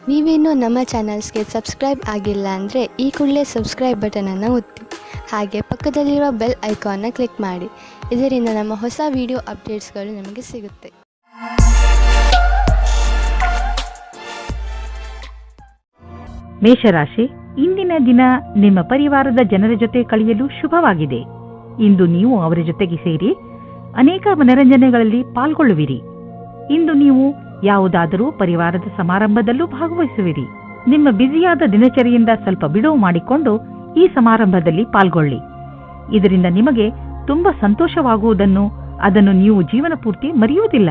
ನೀವೇನೂ ನಮ್ಮ ಚಾನಲ್ಸ್ಗೆ ಸಬ್ಸ್ಕ್ರೈಬ್ ಆಗಿಲ್ಲ ಅಂದರೆ ಈ ಕೂಡಲೇ ಸಬ್ಸ್ಕ್ರೈಬ್ ಬಟನನ್ನು ಒತ್ತಿ ಹಾಗೆ ಪಕ್ಕದಲ್ಲಿರುವ ಬೆಲ್ ಐಕಾನ್ನ ಕ್ಲಿಕ್ ಮಾಡಿ. ಇದರಿಂದ ನಮ್ಮ ಹೊಸ ವಿಡಿಯೋ ಅಪ್ಡೇಟ್ಸ್ಗಳು ನಿಮಗೆ ಸಿಗುತ್ತೆ. ಮೇಷರಾಶಿ, ಇಂದಿನ ದಿನ ನಿಮ್ಮ ಪರಿವಾರದ ಜನರ ಜೊತೆ ಕಳೆಯಲು ಶುಭವಾಗಿದೆ. ಇಂದು ನೀವು ಅವರ ಜೊತೆಗೆ ಸೇರಿ ಅನೇಕ ಮನರಂಜನೆಗಳಲ್ಲಿ ಪಾಲ್ಗೊಳ್ಳುವಿರಿ. ಇಂದು ನೀವು ಯಾವುದಾದರೂ ಪರಿವಾರದ ಸಮಾರಂಭದಲ್ಲೂ ಭಾಗವಹಿಸುವಿರಿ. ನಿಮ್ಮ ಬ್ಯುಸಿಯಾದ ದಿನಚರಿಯಿಂದ ಸ್ವಲ್ಪ ಬಿಡುವು ಮಾಡಿಕೊಂಡು ಈ ಸಮಾರಂಭದಲ್ಲಿ ಪಾಲ್ಗೊಳ್ಳಿ. ಇದರಿಂದ ನಿಮಗೆ ತುಂಬಾ ಸಂತೋಷವಾಗುವುದನ್ನು ಅದನ್ನು ನೀವು ಜೀವನ ಪೂರ್ತಿ ಮರೆಯುವುದಿಲ್ಲ.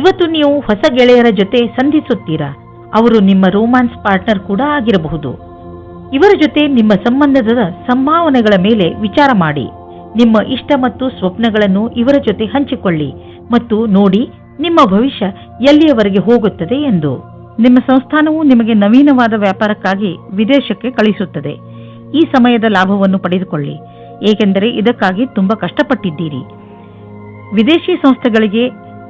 ಇವತ್ತು ನೀವು ಹೊಸ ಗೆಳೆಯರ ಜೊತೆ ಸಂಧಿಸುತ್ತೀರಾ. ಅವರು ನಿಮ್ಮ ರೋಮ್ಯಾನ್ಸ್ ಪಾರ್ಟ್ನರ್ ಕೂಡ ಆಗಿರಬಹುದು. ಇವರ ಜೊತೆ ನಿಮ್ಮ ಸಂಬಂಧದ ಸಂಭಾವನೆಗಳ ಮೇಲೆ ವಿಚಾರ ಮಾಡಿ. ನಿಮ್ಮ ಇಷ್ಟ ಮತ್ತು ಸ್ವಪ್ನಗಳನ್ನು ಇವರ ಜೊತೆ ಹಂಚಿಕೊಳ್ಳಿ ಮತ್ತು ನೋಡಿ ನಿಮ್ಮ ಭವಿಷ್ಯ ಎಲ್ಲಿಯವರೆಗೆ ಹೋಗುತ್ತದೆ ಎಂದು. ನಿಮ್ಮ ಸಂಸ್ಥಾನವು ನಿಮಗೆ ನವೀನವಾದ ವ್ಯಾಪಾರಕ್ಕಾಗಿ ವಿದೇಶಕ್ಕೆ ಕಳಿಸುತ್ತದೆ. ಈ ಸಮಯದ ಲಾಭವನ್ನು ಪಡೆದುಕೊಳ್ಳಿ, ಏಕೆಂದರೆ ಇದಕ್ಕಾಗಿ ತುಂಬಾ ಕಷ್ಟಪಟ್ಟಿದ್ದೀರಿ. ವಿದೇಶಿ ಸಂಸ್ಥೆಗಳಿಗೆ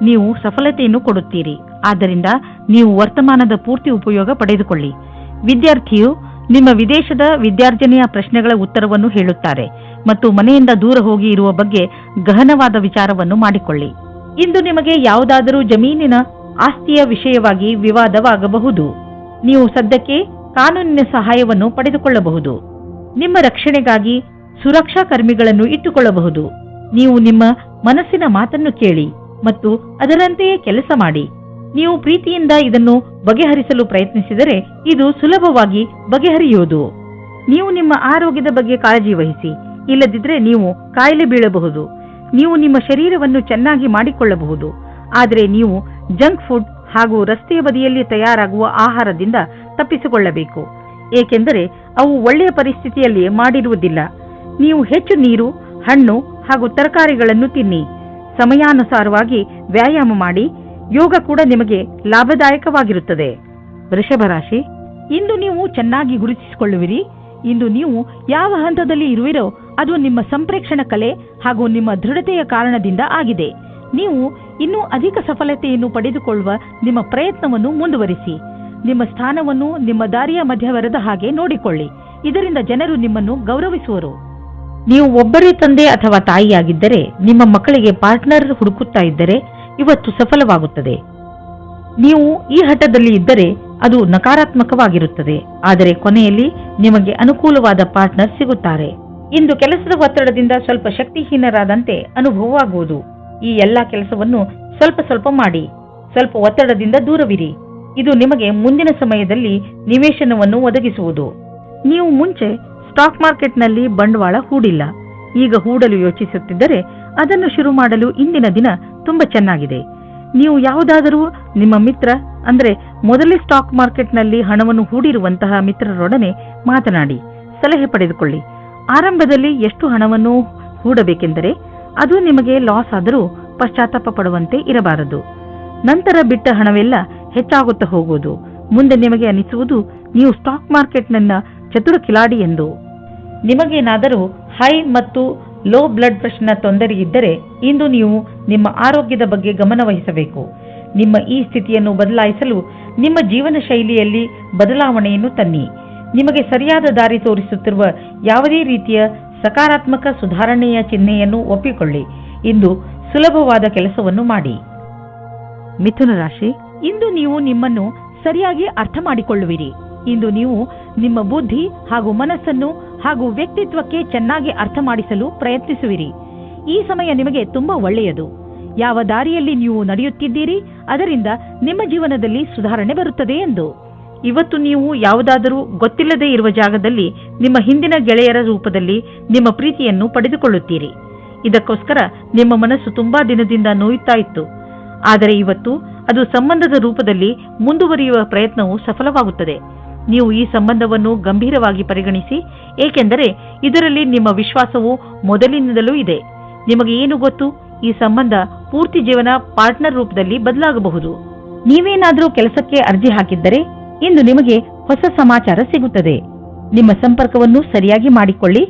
ನೀವು ಸಫಲತೆಯನ್ನು ಕೊಡುತ್ತೀರಿ, ಆದ್ದರಿಂದ ನೀವು ವರ್ತಮಾನದ ಪೂರ್ತಿ ಉಪಯೋಗ ಪಡೆದುಕೊಳ್ಳಿ. ವಿದ್ಯಾರ್ಥಿಯು ನಿಮ್ಮ ವಿದೇಶದ ವಿದ್ಯಾರ್ಜನೆಯ ಪ್ರಶ್ನೆಗಳ ಉತ್ತರವನ್ನು ಹೇಳುತ್ತಾರೆ ಮತ್ತು ಮನೆಯಿಂದ ದೂರ ಹೋಗಿ ಇರುವ ಬಗ್ಗೆ ಗಹನವಾದ ವಿಚಾರವನ್ನು ಮಾಡಿಕೊಳ್ಳಿ. ಇಂದು ನಿಮಗೆ ಯಾವುದಾದರೂ ಜಮೀನಿನ ಆಸ್ತಿಯ ವಿಷಯವಾಗಿ ವಿವಾದವಾಗಬಹುದು. ನೀವು ಸದ್ಯಕ್ಕೆ ಕಾನೂನಿನ ಸಹಾಯವನ್ನು ಪಡೆದುಕೊಳ್ಳಬಹುದು. ನಿಮ್ಮ ರಕ್ಷಣೆಗಾಗಿ ಸುರಕ್ಷಾ ಕರ್ಮಿಗಳನ್ನು ಇಟ್ಟುಕೊಳ್ಳಬಹುದು. ನೀವು ನಿಮ್ಮ ಮನಸ್ಸಿನ ಮಾತನ್ನು ಕೇಳಿ ಮತ್ತು ಅದರಂತೆಯೇ ಕೆಲಸ ಮಾಡಿ. ನೀವು ಪ್ರೀತಿಯಿಂದ ಇದನ್ನು ಬಗೆಹರಿಸಲು ಪ್ರಯತ್ನಿಸಿದರೆ ಇದು ಸುಲಭವಾಗಿ ಬಗೆಹರಿಯುವುದು. ನೀವು ನಿಮ್ಮ ಆರೋಗ್ಯದ ಬಗ್ಗೆ ಕಾಳಜಿ ವಹಿಸಿ, ಇಲ್ಲದಿದ್ದರೆ ನೀವು ಕಾಯಿಲೆ ಬೀಳಬಹುದು. ನೀವು ನಿಮ್ಮ ಶರೀರವನ್ನು ಚೆನ್ನಾಗಿ ಮಾಡಿಕೊಳ್ಳಬಹುದು, ಆದರೆ ನೀವು ಜಂಕ್ ಫುಡ್ ಹಾಗೂ ರಸ್ತೆಯ ಬದಿಯಲ್ಲಿ ತಯಾರಾಗುವ ಆಹಾರದಿಂದ ತಪ್ಪಿಸಿಕೊಳ್ಳಬೇಕು, ಏಕೆಂದರೆ ಅವು ಒಳ್ಳೆಯ ಪರಿಸ್ಥಿತಿಯಲ್ಲಿ ಮಾಡಿರುವುದಿಲ್ಲ. ನೀವು ಹೆಚ್ಚು ನೀರು, ಹಣ್ಣು ಹಾಗೂ ತರಕಾರಿಗಳನ್ನು ತಿನ್ನಿ. ಸಮಯಾನುಸಾರವಾಗಿ ವ್ಯಾಯಾಮ ಮಾಡಿ. ಯೋಗ ಕೂಡ ನಿಮಗೆ ಲಾಭದಾಯಕವಾಗಿರುತ್ತದೆ. ವೃಷಭ ರಾಶಿ, ಇಂದು ನೀವು ಚೆನ್ನಾಗಿ ಗುರುತಿಸಿಕೊಳ್ಳುವಿರಿ. ಇಂದು ನೀವು ಯಾವ ಹಂತದಲ್ಲಿ ಇರುವಿರೋ ಅದು ನಿಮ್ಮ ಸಂಪ್ರೇಕ್ಷಣ ಕಲೆ ಹಾಗೂ ನಿಮ್ಮ ದೃಢತೆಯ ಕಾರಣದಿಂದ ಆಗಿದೆ. ನೀವು ಇನ್ನೂ ಅಧಿಕ ಸಫಲತೆಯನ್ನು ಪಡೆದುಕೊಳ್ಳುವ ನಿಮ್ಮ ಪ್ರಯತ್ನವನ್ನು ಮುಂದುವರಿಸಿ. ನಿಮ್ಮ ಸ್ಥಾನವನ್ನು ನಿಮ್ಮ ದಾರಿಯ ಮಧ್ಯವರದ ಹಾಗೆ ನೋಡಿಕೊಳ್ಳಿ. ಇದರಿಂದ ಜನರು ನಿಮ್ಮನ್ನು ಗೌರವಿಸುವರು. ನೀವು ಒಬ್ಬರೇ ತಂದೆ ಅಥವಾ ತಾಯಿಯಾಗಿದ್ದರೆ ನಿಮ್ಮ ಮಕ್ಕಳಿಗೆ ಪಾರ್ಟ್ನರ್ ಹುಡುಕುತ್ತಾ ಇದ್ದರೆ ಇವತ್ತು ಸಫಲವಾಗುತ್ತದೆ. ನೀವು ಈ ಹಠದಲ್ಲಿ ಇದ್ದರೆ ಅದು ನಕಾರಾತ್ಮಕವಾಗಿರುತ್ತದೆ, ಆದರೆ ಕೊನೆಯಲ್ಲಿ ನಿಮಗೆ ಅನುಕೂಲವಾದ ಪಾರ್ಟ್ನರ್ ಸಿಗುತ್ತಾರೆ. ಇಂದು ಕೆಲಸದ ಒತ್ತಡದಿಂದ ಸ್ವಲ್ಪ ಶಕ್ತಿಹೀನರಾದಂತೆ ಅನುಭವವಾಗುವುದು. ಈ ಎಲ್ಲಾ ಕೆಲಸವನ್ನು ಸ್ವಲ್ಪ ಸ್ವಲ್ಪ ಮಾಡಿ. ಸ್ವಲ್ಪ ಒತ್ತಡದಿಂದ ದೂರವಿರಿ. ಇದು ನಿಮಗೆ ಮುಂದಿನ ಸಮಯದಲ್ಲಿ ನಿವೇಶನವನ್ನು ಒದಗಿಸುವುದು. ನೀವು ಮುಂಚೆ ಸ್ಟಾಕ್ ಮಾರ್ಕೆಟ್ನಲ್ಲಿ ಬಂಡವಾಳ ಹೂಡಿಲ್ಲ, ಈಗ ಹೂಡಲು ಯೋಚಿಸುತ್ತಿದ್ದರೆ ಅದನ್ನು ಶುರು ಮಾಡಲು ಇಂದಿನ ದಿನ ತುಂಬಾ ಚೆನ್ನಾಗಿದೆ. ನೀವು ಯಾವುದಾದರೂ ನಿಮ್ಮ ಮಿತ್ರ ಅಂದ್ರೆ ಮೊದಲೇ ಸ್ಟಾಕ್ ಮಾರ್ಕೆಟ್ನಲ್ಲಿ ಹಣವನ್ನು ಹೂಡಿರುವಂತಹ ಮಿತ್ರರೊಡನೆ ಮಾತನಾಡಿ ಸಲಹೆ ಪಡೆದುಕೊಳ್ಳಿ. ಆರಂಭದಲ್ಲಿ ಎಷ್ಟು ಹಣವನ್ನು ಹೂಡಬೇಕೆಂದರೆ ಅದು ನಿಮಗೆ ಲಾಸ್ ಆದರೂ ಪಶ್ಚಾತ್ತಾಪ ಪಡುವಂತೆ ಇರಬಾರದು. ನಂತರ ಬಿಟ್ಟ ಹಣವೆಲ್ಲ ಹೆಚ್ಚಾಗುತ್ತಾ ಹೋಗುವುದು. ಮುಂದೆ ನಿಮಗೆ ಅನಿಸುವುದು ನೀವು ಸ್ಟಾಕ್ ಮಾರ್ಕೆಟ್ನ ಚತುರ ಕಿಲಾಡಿ ಎಂದು. ನಿಮಗೇನಾದರೂ ಹೈ ಮತ್ತು ಲೋ ಬ್ಲಡ್ ಪ್ರೆಷರ್ನ ತೊಂದರೆ ಇದ್ದರೆ ಇಂದು ನೀವು ನಿಮ್ಮ ಆರೋಗ್ಯದ ಬಗ್ಗೆ ಗಮನ ವಹಿಸಬೇಕು. ನಿಮ್ಮ ಈ ಸ್ಥಿತಿಯನ್ನು ಬದಲಾಯಿಸಲು ನಿಮ್ಮ ಜೀವನ ಶೈಲಿಯಲ್ಲಿ ಬದಲಾವಣೆಯನ್ನು ತನ್ನಿ. ನಿಮಗೆ ಸರಿಯಾದ ದಾರಿ ತೋರಿಸುತ್ತಿರುವ ಯಾವುದೇ ರೀತಿಯ ಸಕಾರಾತ್ಮಕ ಸುಧಾರಣೆಯ ಚಿಹ್ನೆಯನ್ನು ಒಪ್ಪಿಕೊಳ್ಳಿ. ಇಂದು ಸುಲಭವಾದ ಕೆಲಸವನ್ನು ಮಾಡಿ. ಮಿಥುನ ರಾಶಿ, ಇಂದು ನೀವು ನಿಮ್ಮನ್ನು ಸರಿಯಾಗಿ ಅರ್ಥ ಮಾಡಿಕೊಳ್ಳುವಿರಿ. ಇಂದು ನೀವು ನಿಮ್ಮ ಬುದ್ಧಿ ಹಾಗೂ ಮನಸ್ಸನ್ನು ಹಾಗೂ ವ್ಯಕ್ತಿತ್ವಕ್ಕೆ ಚೆನ್ನಾಗಿ ಅರ್ಥ ಮಾಡಿಸಲು ಪ್ರಯತ್ನಿಸುವಿರಿ. ಈ ಸಮಯ ನಿಮಗೆ ತುಂಬಾ ಒಳ್ಳೆಯದು. ಯಾವ ದಾರಿಯಲ್ಲಿ ನೀವು ನಡೆಯುತ್ತಿದ್ದೀರಿ ಅದರಿಂದ ನಿಮ್ಮ ಜೀವನದಲ್ಲಿ ಸುಧಾರಣೆ ಬರುತ್ತದೆ ಎಂದು. ಇವತ್ತು ನೀವು ಯಾವುದಾದರೂ ಗೊತ್ತಿಲ್ಲದೆ ಇರುವ ಜಾಗದಲ್ಲಿ ನಿಮ್ಮ ಹಿಂದಿನ ಗೆಳೆಯರ ರೂಪದಲ್ಲಿ ನಿಮ್ಮ ಪ್ರೀತಿಯನ್ನು ಪಡೆದುಕೊಳ್ಳುತ್ತೀರಿ. ಇದಕ್ಕೋಸ್ಕರ ನಿಮ್ಮ ಮನಸ್ಸು ತುಂಬಾ ದಿನದಿಂದ ನೋಯುತ್ತಾ ಇತ್ತು, ಆದರೆ ಇವತ್ತು ಅದು ಸಂಬಂಧದ ರೂಪದಲ್ಲಿ ಮುಂದುವರಿಯುವ ಪ್ರಯತ್ನವು ಸಫಲವಾಗುತ್ತದೆ. ನೀವು ಈ ಸಂಬಂಧವನ್ನು ಗಂಭೀರವಾಗಿ ಪರಿಗಣಿಸಿ, ಏಕೆಂದರೆ ಇದರಲ್ಲಿ ನಿಮ್ಮ ವಿಶ್ವಾಸವು ಮೊದಲಿನಿಂದಲೂ ಇದೆ. ನಿಮಗೆ ಏನು ಗೊತ್ತು, ಈ ಸಂಬಂಧ ಪೂರ್ತಿ ಜೀವನ ಪಾರ್ಟ್ನರ್ ರೂಪದಲ್ಲಿ ಬದಲಾಗಬಹುದು. ನೀವೇನಾದರೂ ಕೆಲಸಕ್ಕೆ ಅರ್ಜಿ ಹಾಕಿದ್ದರೆ ಇಂದು ನಿಮಗೆ ಹೊಸ ಸಮಾಚಾರ ಸಿಗುತ್ತದೆ. ನಿಮ್ಮ ಸಂಪರ್ಕವನ್ನು ಸರಿಯಾಗಿ ಮಾಡಿಕೊಳ್ಳಿ.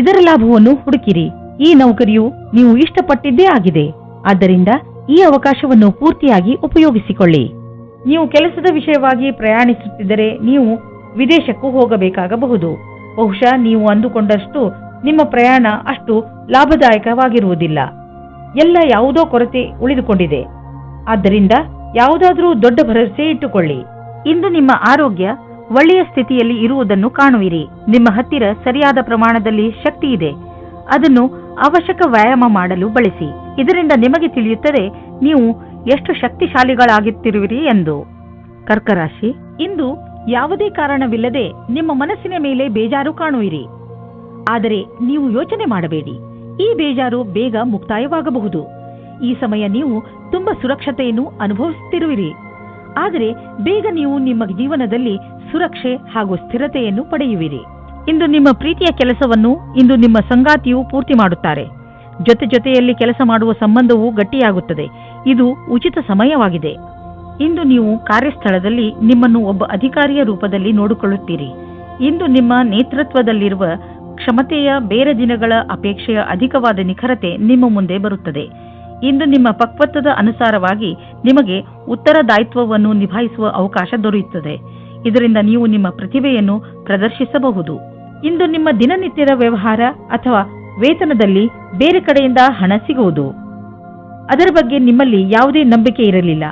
ಇದರ ಲಾಭವನ್ನು ಹುಡುಕಿರಿ. ಈ ನೌಕರಿಯು ನೀವು ಇಷ್ಟಪಟ್ಟಿದ್ದೇ ಆಗಿದೆ, ಆದ್ದರಿಂದ ಈ ಅವಕಾಶವನ್ನು ಪೂರ್ತಿಯಾಗಿ ಉಪಯೋಗಿಸಿಕೊಳ್ಳಿ. ನೀವು ಕೆಲಸದ ವಿಷಯವಾಗಿ ಪ್ರಯಾಣಿಸುತ್ತಿದ್ದರೆ ನೀವು ವಿದೇಶಕ್ಕೂ ಹೋಗಬೇಕಾಗಬಹುದು. ಬಹುಶಃ ನೀವು ಅಂದುಕೊಂಡಷ್ಟು ನಿಮ್ಮ ಪ್ರಯಾಣ ಅಷ್ಟು ಲಾಭದಾಯಕವಾಗಿರುವುದಿಲ್ಲ. ಎಲ್ಲ ಯಾವುದೋ ಕೊರತೆ ಉಳಿದುಕೊಂಡಿದೆ. ಆದ್ದರಿಂದ ಯಾವುದಾದ್ರೂ ದೊಡ್ಡ ಭರವಸೆ ಇಟ್ಟುಕೊಳ್ಳಿ. ಇಂದು ನಿಮ್ಮ ಆರೋಗ್ಯ ಒಳ್ಳೆಯ ಸ್ಥಿತಿಯಲ್ಲಿ ಇರುವುದನ್ನು ಕಾಣುವಿರಿ. ನಿಮ್ಮ ಹತ್ತಿರ ಸರಿಯಾದ ಪ್ರಮಾಣದಲ್ಲಿ ಶಕ್ತಿ ಇದೆ. ಅದನ್ನು ಅವಶ್ಯಕ ವ್ಯಾಯಾಮ ಮಾಡಲು ಬಳಸಿ. ಇದರಿಂದ ನಿಮಗೆ ತಿಳಿಯುತ್ತದೆ ನೀವು ಎಷ್ಟು ಶಕ್ತಿಶಾಲಿಗಳಾಗುತ್ತಿರುವಿರಿ ಎಂದು. ಕರ್ಕರಾಶಿ, ಇಂದು ಯಾವುದೇ ಕಾರಣವಿಲ್ಲದೆ ನಿಮ್ಮ ಮನಸ್ಸಿನ ಮೇಲೆ ಬೇಜಾರು ಕಾಣುವಿರಿ. ಆದರೆ ನೀವು ಯೋಚನೆ ಮಾಡಬೇಡಿ, ಈ ಬೇಜಾರು ಬೇಗ ಮುಕ್ತಾಯವಾಗಬಹುದು. ಈ ಸಮಯ ನೀವು ತುಂಬಾ ಸುರಕ್ಷತೆಯನ್ನು ಅನುಭವಿಸುತ್ತಿರುವಿರಿ. ಆದರೆ ಬೇಗ ನೀವು ನಿಮ್ಮ ಜೀವನದಲ್ಲಿ ಸುರಕ್ಷೆ ಹಾಗೂ ಸ್ಥಿರತೆಯನ್ನು ಪಡೆಯುವಿರಿ. ಇಂದು ನಿಮ್ಮ ಪ್ರೀತಿಯ ಕೆಲಸವನ್ನು ಇಂದು ನಿಮ್ಮ ಸಂಗಾತಿಯು ಪೂರ್ತಿ ಮಾಡುತ್ತಾರೆ. ಜೊತೆಯಲ್ಲಿ ಕೆಲಸ ಮಾಡುವ ಸಂಬಂಧವು ಗಟ್ಟಿಯಾಗುತ್ತದೆ. ಇದು ಉಚಿತ ಸಮಯವಾಗಿದೆ. ಇಂದು ನೀವು ಕಾರ್ಯಸ್ಥಳದಲ್ಲಿ ನಿಮ್ಮನ್ನು ಒಬ್ಬ ಅಧಿಕಾರಿಯ ರೂಪದಲ್ಲಿ ನೋಡಿಕೊಳ್ಳುತ್ತೀರಿ. ಇಂದು ನಿಮ್ಮ ನೇತೃತ್ವದಲ್ಲಿರುವ ಕ್ಷಮತೆಯ ಬೇರೆ ದಿನಗಳ ಅಪೇಕ್ಷೆಯ ಅಧಿಕವಾದ ನಿಖರತೆ ನಿಮ್ಮ ಮುಂದೆ ಬರುತ್ತದೆ. ಇಂದು ನಿಮ್ಮ ಪಕ್ವತ್ವದ ಅನುಸಾರವಾಗಿ ನಿಮಗೆ ಉತ್ತರದಾಯಿತ್ವವನ್ನು ನಿಭಾಯಿಸುವ ಅವಕಾಶ ದೊರೆಯುತ್ತದೆ. ಇದರಿಂದ ನೀವು ನಿಮ್ಮ ಪ್ರತಿಭೆಯನ್ನು ಪ್ರದರ್ಶಿಸಬಹುದು. ಇಂದು ನಿಮ್ಮ ದಿನನಿತ್ಯದ ವ್ಯವಹಾರ ಅಥವಾ ವೇತನದಲ್ಲಿ ಬೇರೆ ಕಡೆಯಿಂದ ಹಣ ಸಿಗುವುದು. ಅದರ ಬಗ್ಗೆ ನಿಮ್ಮಲ್ಲಿ ಯಾವುದೇ ನಂಬಿಕೆ ಇರಲಿಲ್ಲ,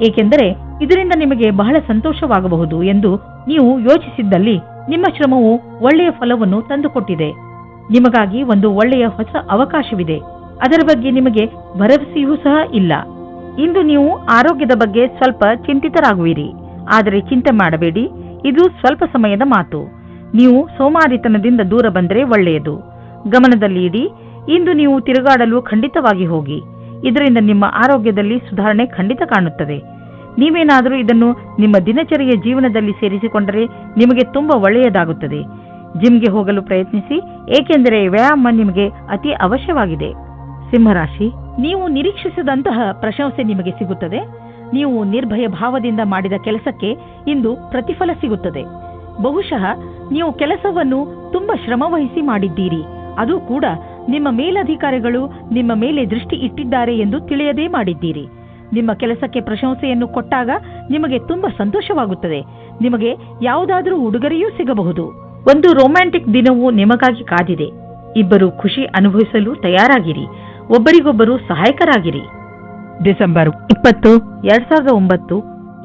ಏಕೆಂದರೆ ಇದರಿಂದ ನಿಮಗೆ ಬಹಳ ಸಂತೋಷವಾಗಬಹುದು ಎಂದು ನೀವು ಯೋಚಿಸಿದ್ದಲ್ಲಿ ನಿಮ್ಮ ಶ್ರಮವು ಒಳ್ಳೆಯ ಫಲವನ್ನು ತಂದುಕೊಟ್ಟಿದೆ. ನಿಮಗಾಗಿ ಒಂದು ಒಳ್ಳೆಯ ಹೊಸ ಅವಕಾಶವಿದೆ. ಅದರ ಬಗ್ಗೆ ನಿಮಗೆ ಭರವಸೆಯೂ ಸಹ ಇಲ್ಲ. ಇಂದು ನೀವು ಆರೋಗ್ಯದ ಬಗ್ಗೆ ಸ್ವಲ್ಪ ಚಿಂತಿತರಾಗುವಿರಿ. ಆದರೆ ಚಿಂತೆ ಮಾಡಬೇಡಿ, ಇದು ಸ್ವಲ್ಪ ಸಮಯದ ಮಾತು. ನೀವು ಸೋಮಾರಿತನದಿಂದ ದೂರ ಬಂದರೆ ಒಳ್ಳೆಯದು. ಗಮನದಲ್ಲಿ ಇಡಿ, ಇಂದು ನೀವು ತಿರುಗಾಡಲು ಖಂಡಿತವಾಗಿ ಹೋಗಿ. ಇದರಿಂದ ನಿಮ್ಮ ಆರೋಗ್ಯದಲ್ಲಿ ಸುಧಾರಣೆ ಖಂಡಿತ ಕಾಣುತ್ತದೆ. ನೀವೇನಾದರೂ ಇದನ್ನು ನಿಮ್ಮ ದಿನಚರಿಯ ಜೀವನದಲ್ಲಿ ಸೇರಿಸಿಕೊಂಡರೆ ನಿಮಗೆ ತುಂಬಾ ಒಳ್ಳೆಯದಾಗುತ್ತದೆ. ಜಿಮ್ಗೆ ಹೋಗಲು ಪ್ರಯತ್ನಿಸಿ, ಏಕೆಂದರೆ ವ್ಯಾಯಾಮ ನಿಮಗೆ ಅತಿ ಅವಶ್ಯವಾಗಿದೆ. ಸಿಂಹರಾಶಿ, ನೀವು ನಿರೀಕ್ಷಿಸಿದಂತಹ ಪ್ರಶಂಸೆ ನಿಮಗೆ ಸಿಗುತ್ತದೆ. ನೀವು ನಿರ್ಭಯ ಭಾವದಿಂದ ಮಾಡಿದ ಕೆಲಸಕ್ಕೆ ಇಂದು ಪ್ರತಿಫಲ ಸಿಗುತ್ತದೆ. ಬಹುಶಃ ನೀವು ಕೆಲಸವನ್ನು ತುಂಬಾ ಶ್ರಮವಹಿಸಿ ಮಾಡಿದ್ದೀರಿ. ಅದು ಕೂಡ ನಿಮ್ಮ ಮೇಲಧಿಕಾರಿಗಳು ನಿಮ್ಮ ಮೇಲೆ ದೃಷ್ಟಿ ಇಟ್ಟಿದ್ದಾರೆ ಎಂದು ತಿಳಿಯದೇ ಮಾಡಿದ್ದೀರಿ. ನಿಮ್ಮ ಕೆಲಸಕ್ಕೆ ಪ್ರಶಂಸೆಯನ್ನು ಕೊಟ್ಟಾಗ ನಿಮಗೆ ತುಂಬಾ ಸಂತೋಷವಾಗುತ್ತದೆ. ನಿಮಗೆ ಯಾವುದಾದರೂ ಉಡುಗೊರೆಯೂ ಸಿಗಬಹುದು. ಒಂದು ರೊಮ್ಯಾಂಟಿಕ್ ದಿನವೂ ನಿಮಗಾಗಿ ಕಾದಿದೆ. ಇಬ್ಬರು ಖುಷಿ ಅನುಭವಿಸಲು ತಯಾರಾಗಿರಿ. ಒಬ್ಬರಿಗೊಬ್ಬರು ಸಹಾಯಕರಾಗಿರಿ. ಡಿಸೆಂಬರ್ 20, 2009.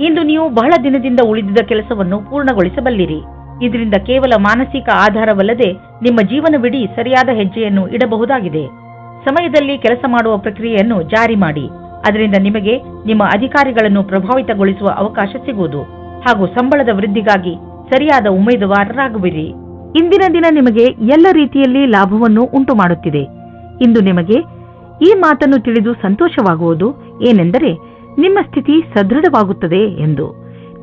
ಇಂದು ನೀವು ಬಹಳ ದಿನದಿಂದ ಉಳಿದಿದ್ದ ಕೆಲಸವನ್ನು ಪೂರ್ಣಗೊಳಿಸಬಲ್ಲಿರಿ. ಇದರಿಂದ ಕೇವಲ ಮಾನಸಿಕ ಆಧಾರವಲ್ಲದೆ ನಿಮ್ಮ ಜೀವನವಿಡೀ ಸರಿಯಾದ ಹೆಜ್ಜೆಯನ್ನು ಇಡಬಹುದಾಗಿದೆ. ಸಮಯದಲ್ಲಿ ಕೆಲಸ ಮಾಡುವ ಪ್ರಕ್ರಿಯೆಯನ್ನು ಜಾರಿ ಮಾಡಿ. ಅದರಿಂದ ನಿಮಗೆ ನಿಮ್ಮ ಅಧಿಕಾರಿಗಳನ್ನು ಪ್ರಭಾವಿತಗೊಳಿಸುವ ಅವಕಾಶ ಸಿಗುವುದು ಹಾಗೂ ಸಂಬಳದ ವೃದ್ಧಿಗಾಗಿ ಸರಿಯಾದ ಉಮೇದುವಾರರಾಗುವಿರಿ. ಇಂದಿನ ದಿನ ನಿಮಗೆ ಎಲ್ಲ ರೀತಿಯಲ್ಲಿ ಲಾಭವನ್ನು ಉಂಟು ಮಾಡುತ್ತಿದೆ. ಇಂದು ನಿಮಗೆ ಈ ಮಾತನ್ನು ತಿಳಿದು ಸಂತೋಷವಾಗುವುದು ಏನೆಂದರೆ ನಿಮ್ಮ ಸ್ಥಿತಿ ಸದೃಢವಾಗುತ್ತದೆ ಎಂದು.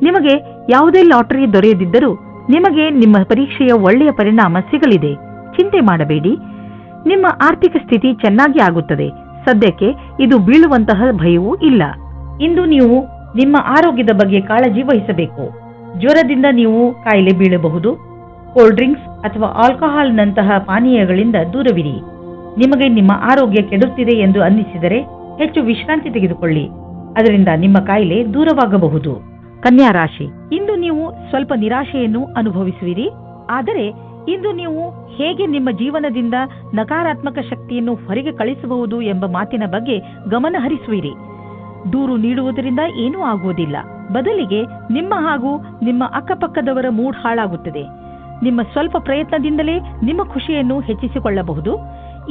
ನಿಮಗೆ ಯಾವುದೇ ಲಾಟರಿ ದೊರೆಯದಿದ್ದರೂ ನಿಮಗೆ ನಿಮ್ಮ ಪರೀಕ್ಷೆಯ ಒಳ್ಳೆಯ ಪರಿಣಾಮ ಸಿಗಲಿದೆ. ಚಿಂತೆ ಮಾಡಬೇಡಿ, ನಿಮ್ಮ ಆರ್ಥಿಕ ಸ್ಥಿತಿ ಚೆನ್ನಾಗಿ ಆಗುತ್ತದೆ. ಸದ್ಯಕ್ಕೆ ಇದು ಬೀಳುವಂತಹ ಭಯವೂ ಇಲ್ಲ. ಇಂದು ನೀವು ನಿಮ್ಮ ಆರೋಗ್ಯದ ಬಗ್ಗೆ ಕಾಳಜಿ ವಹಿಸಬೇಕು. ಜ್ವರದಿಂದ ನೀವು ಕಾಯಿಲೆ ಬೀಳಬಹುದು. ಕೋಲ್ಡ್ ಡ್ರಿಂಕ್ಸ್ ಅಥವಾ ಆಲ್ಕೋಹಾಲ್ನಂತಹ ಪಾನೀಯಗಳಿಂದ ದೂರವಿರಿ. ನಿಮಗೆ ನಿಮ್ಮ ಆರೋಗ್ಯ ಕೆಡುತ್ತಿದೆ ಎಂದು ಅನ್ನಿಸಿದರೆ ಹೆಚ್ಚು ವಿಶ್ರಾಂತಿ ತೆಗೆದುಕೊಳ್ಳಿ. ಅದರಿಂದ ನಿಮ್ಮ ಕಾಯಿಲೆ ದೂರವಾಗಬಹುದು. ಕನ್ಯಾ ರಾಶಿ, ಇಂದು ನೀವು ಸ್ವಲ್ಪ ನಿರಾಶೆಯನ್ನು ಅನುಭವಿಸುವಿರಿ. ಆದರೆ ಇಂದು ನೀವು ಹೇಗೆ ನಿಮ್ಮ ಜೀವನದಿಂದ ನಕಾರಾತ್ಮಕ ಶಕ್ತಿಯನ್ನು ಹೊರಗೆ ಕಳಿಸಬಹುದು ಎಂಬ ಮಾತಿನ ಬಗ್ಗೆ ಗಮನ ಹರಿಸುವಿರಿ. ದೂರು ನೀಡುವುದರಿಂದ ಏನೂ ಆಗುವುದಿಲ್ಲ. ಬದಲಿಗೆ ನಿಮ್ಮ ಹಾಗೂ ನಿಮ್ಮ ಅಕ್ಕಪಕ್ಕದವರ ಮೂಡ್ ಹಾಳಾಗುತ್ತದೆ. ನಿಮ್ಮ ಸ್ವಲ್ಪ ಪ್ರಯತ್ನದಿಂದಲೇ ನಿಮ್ಮ ಖುಷಿಯನ್ನು ಹೆಚ್ಚಿಸಿಕೊಳ್ಳಬಹುದು.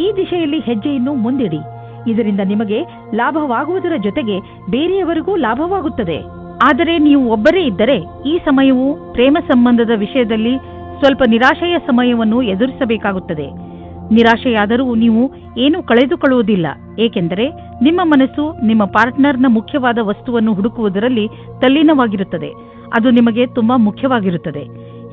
ಈ ದಿಶೆಯಲ್ಲಿ ಹೆಜ್ಜೆಯನ್ನು ಮುಂದಿಡಿ. ಇದರಿಂದ ನಿಮಗೆ ಲಾಭವಾಗುವುದರ ಜೊತೆಗೆ ಬೇರೆಯವರಿಗೂ ಲಾಭವಾಗುತ್ತದೆ. ಆದರೆ ನೀವು ಒಬ್ಬರೇ ಇದ್ದರೆ ಈ ಸಮಯವು ಪ್ರೇಮ ಸಂಬಂಧದ ವಿಷಯದಲ್ಲಿ ಸ್ವಲ್ಪ ನಿರಾಶೆಯ ಸಮಯವನ್ನು ಎದುರಿಸಬೇಕಾಗುತ್ತದೆ. ನಿರಾಶೆಯಾದರೂ ನೀವು ಏನೂ ಕಳೆದುಕೊಳ್ಳುವುದಿಲ್ಲ, ಏಕೆಂದರೆ ನಿಮ್ಮ ಮನಸ್ಸು ನಿಮ್ಮ ಪಾರ್ಟ್ನರ್ನ ಮುಖ್ಯವಾದ ವಸ್ತುವನ್ನು ಹುಡುಕುವುದರಲ್ಲಿ ತಲ್ಲೀನವಾಗಿರುತ್ತದೆ. ಅದು ನಿಮಗೆ ತುಂಬಾ ಮುಖ್ಯವಾಗಿರುತ್ತದೆ.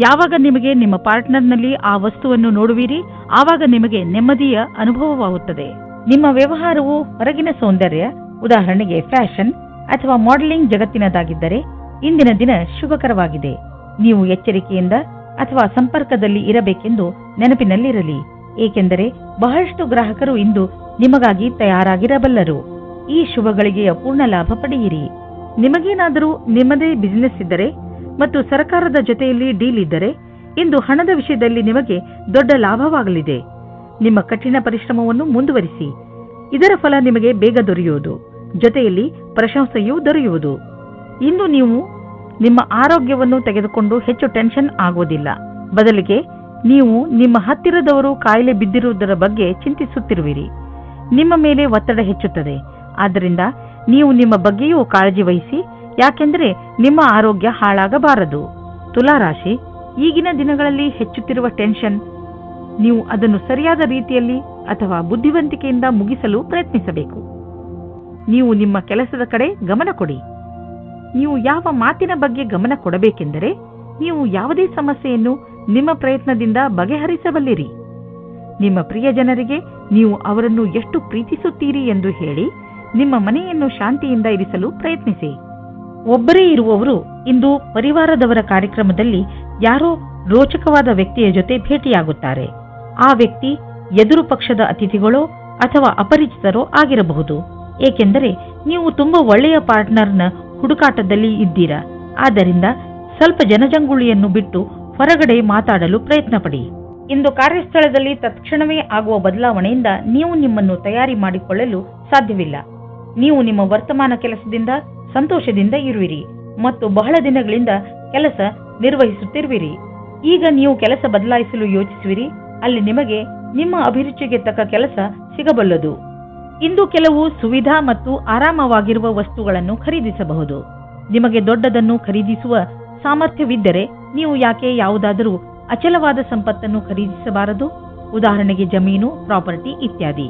ಯಾವಾಗ ನಿಮಗೆ ನಿಮ್ಮ ಪಾರ್ಟ್ನರ್ನಲ್ಲಿ ಆ ವಸ್ತುವನ್ನು ನೋಡುವಿರಿ, ಆವಾಗ ನಿಮಗೆ ನೆಮ್ಮದಿಯ ಅನುಭವವಾಗುತ್ತದೆ. ನಿಮ್ಮ ವ್ಯವಹಾರವು ಹೊರಗಿನ ಸೌಂದರ್ಯ, ಉದಾಹರಣೆಗೆ ಫ್ಯಾಷನ್ ಅಥವಾ ಮಾಡೆಲಿಂಗ್ ಜಗತ್ತಿನದಾಗಿದ್ದರೆ ಇಂದಿನ ದಿನ ಶುಭಕರವಾಗಿದೆ. ನೀವು ಎಚ್ಚರಿಕೆಯಿಂದ ಅಥವಾ ಸಂಪರ್ಕದಲ್ಲಿ ಇರಬೇಕೆಂದು ನೆನಪಿನಲ್ಲಿರಲಿ, ಏಕೆಂದರೆ ಬಹಳಷ್ಟು ಗ್ರಾಹಕರು ಇಂದು ನಿಮಗಾಗಿ ತಯಾರಾಗಿರಬಲ್ಲರು. ಈ ಶುಭ ಗಳಿಗೆಯ ಪೂರ್ಣ ಲಾಭ ಪಡೆಯಿರಿ. ನಿಮಗೇನಾದರೂ ನಿಮ್ಮದೇ ಬಿಸಿನೆಸ್ ಇದ್ದರೆ ಮತ್ತು ಸರ್ಕಾರದ ಜೊತೆಯಲ್ಲಿ ಡೀಲ್ ಇದ್ದರೆ ಇಂದು ಹಣದ ವಿಷಯದಲ್ಲಿ ನಿಮಗೆ ದೊಡ್ಡ ಲಾಭವಾಗಲಿದೆ. ನಿಮ್ಮ ಕಠಿಣ ಪರಿಶ್ರಮವನ್ನು ಮುಂದುವರಿಸಿ. ಇದರ ಫಲ ನಿಮಗೆ ಬೇಗ ದೊರೆಯುವುದು, ಜೊತೆಯಲ್ಲಿ ಪ್ರಶಂಸೆಯೂ ದೊರೆಯುವುದು. ಇಂದು ನೀವು ನಿಮ್ಮ ಆರೋಗ್ಯವನ್ನು ತೆಗೆದುಕೊಂಡು ಹೆಚ್ಚು ಟೆನ್ಷನ್ ಆಗುವುದಿಲ್ಲ. ಬದಲಿಗೆ ನೀವು ನಿಮ್ಮ ಹತ್ತಿರದವರು ಕಾಯಿಲೆ ಬಿದ್ದಿರುವುದರ ಬಗ್ಗೆ ಚಿಂತಿಸುತ್ತಿರುವಿರಿ. ನಿಮ್ಮ ಮೇಲೆ ಒತ್ತಡ ಹೆಚ್ಚುತ್ತದೆ. ಆದ್ದರಿಂದ ನೀವು ನಿಮ್ಮ ಬಗ್ಗೆಯೂ ಕಾಳಜಿ ವಹಿಸಿ, ಯಾಕೆಂದರೆ ನಿಮ್ಮ ಆರೋಗ್ಯ ಹಾಳಾಗಬಾರದು. ತುಲಾರಾಶಿ, ಈಗಿನ ದಿನಗಳಲ್ಲಿ ಹೆಚ್ಚುತ್ತಿರುವ ಟೆನ್ಷನ್, ನೀವು ಅದನ್ನು ಸರಿಯಾದ ರೀತಿಯಲ್ಲಿ ಅಥವಾ ಬುದ್ಧಿವಂತಿಕೆಯಿಂದ ಮುಗಿಸಲು ಪ್ರಯತ್ನಿಸಬೇಕು. ನೀವು ನಿಮ್ಮ ಕೆಲಸದ ಕಡೆ ಗಮನ ಕೊಡಿ. ನೀವು ಯಾವ ಮಾತಿನ ಬಗ್ಗೆ ಗಮನ ಕೊಡಬೇಕೆಂದರೆ, ನೀವು ಯಾವುದೇ ಸಮಸ್ಯೆಯನ್ನು ನಿಮ್ಮ ಪ್ರಯತ್ನದಿಂದ ಬಗೆಹರಿಸಬಲ್ಲಿರಿ. ನಿಮ್ಮ ಪ್ರಿಯ ಜನರಿಗೆ ನೀವು ಅವರನ್ನು ಎಷ್ಟು ಪ್ರೀತಿಸುತ್ತೀರಿ ಎಂದು ಹೇಳಿ ನಿಮ್ಮ ಮನೆಯನ್ನು ಶಾಂತಿಯಿಂದ ಇರಿಸಲು ಪ್ರಯತ್ನಿಸಿ. ಒಬ್ಬರೇ ಇರುವವರು ಇಂದು ಪರಿವಾರದವರ ಕಾರ್ಯಕ್ರಮದಲ್ಲಿ ಯಾರೋ ರೋಚಕವಾದ ವ್ಯಕ್ತಿಯ ಜೊತೆ ಭೇಟಿಯಾಗುತ್ತಾರೆ. ಆ ವ್ಯಕ್ತಿ ಎದುರು ಪಕ್ಷದ ಅತಿಥಿಗಳೋ ಅಥವಾ ಅಪರಿಚಿತರೋ ಆಗಿರಬಹುದು. ಏಕೆಂದರೆ ನೀವು ತುಂಬಾ ಒಳ್ಳೆಯ ಪಾರ್ಟ್ನರ್ನ ಹುಡುಕಾಟದಲ್ಲಿ ಇದ್ದೀರಾ. ಆದ್ದರಿಂದ ಸ್ವಲ್ಪ ಜನಜಂಗುಳಿಯನ್ನು ಬಿಟ್ಟು ಹೊರಗಡೆ ಮಾತಾಡಲು ಪ್ರಯತ್ನ ಪಡಿ. ಇಂದು ಕಾರ್ಯಸ್ಥಳದಲ್ಲಿ ತತ್ಕ್ಷಣವೇ ಆಗುವ ಬದಲಾವಣೆಯಿಂದ ನೀವು ನಿಮ್ಮನ್ನು ತಯಾರಿ ಮಾಡಿಕೊಳ್ಳಲು ಸಾಧ್ಯವಿಲ್ಲ. ನೀವು ನಿಮ್ಮ ವರ್ತಮಾನ ಕೆಲಸದಿಂದ ಸಂತೋಷದಿಂದ ಇರುವಿರಿ ಮತ್ತು ಬಹಳ ದಿನಗಳಿಂದ ಕೆಲಸ ನಿರ್ವಹಿಸುತ್ತಿರುವಿರಿ. ಈಗ ನೀವು ಕೆಲಸ ಬದಲಾಯಿಸಲು ಯೋಚಿಸುವಿರಿ. ಅಲ್ಲಿ ನಿಮಗೆ ನಿಮ್ಮ ಅಭಿರುಚಿಗೆ ತಕ್ಕ ಕೆಲಸ ಸಿಗಬಲ್ಲದು. ಇಂದು ಕೆಲವು ಸುವಿಧಾ ಮತ್ತು ಆರಾಮವಾಗಿರುವ ವಸ್ತುಗಳನ್ನು ಖರೀದಿಸಬಹುದು. ನಿಮಗೆ ದೊಡ್ಡದನ್ನು ಖರೀದಿಸುವ ಸಾಮರ್ಥ್ಯವಿದ್ದರೆ ನೀವು ಯಾಕೆ ಯಾವುದಾದರೂ ಅಚಲವಾದ ಸಂಪತ್ತನ್ನು ಖರೀದಿಸಬಾರದು? ಉದಾಹರಣೆಗೆ ಜಮೀನು, ಪ್ರಾಪರ್ಟಿ ಇತ್ಯಾದಿ.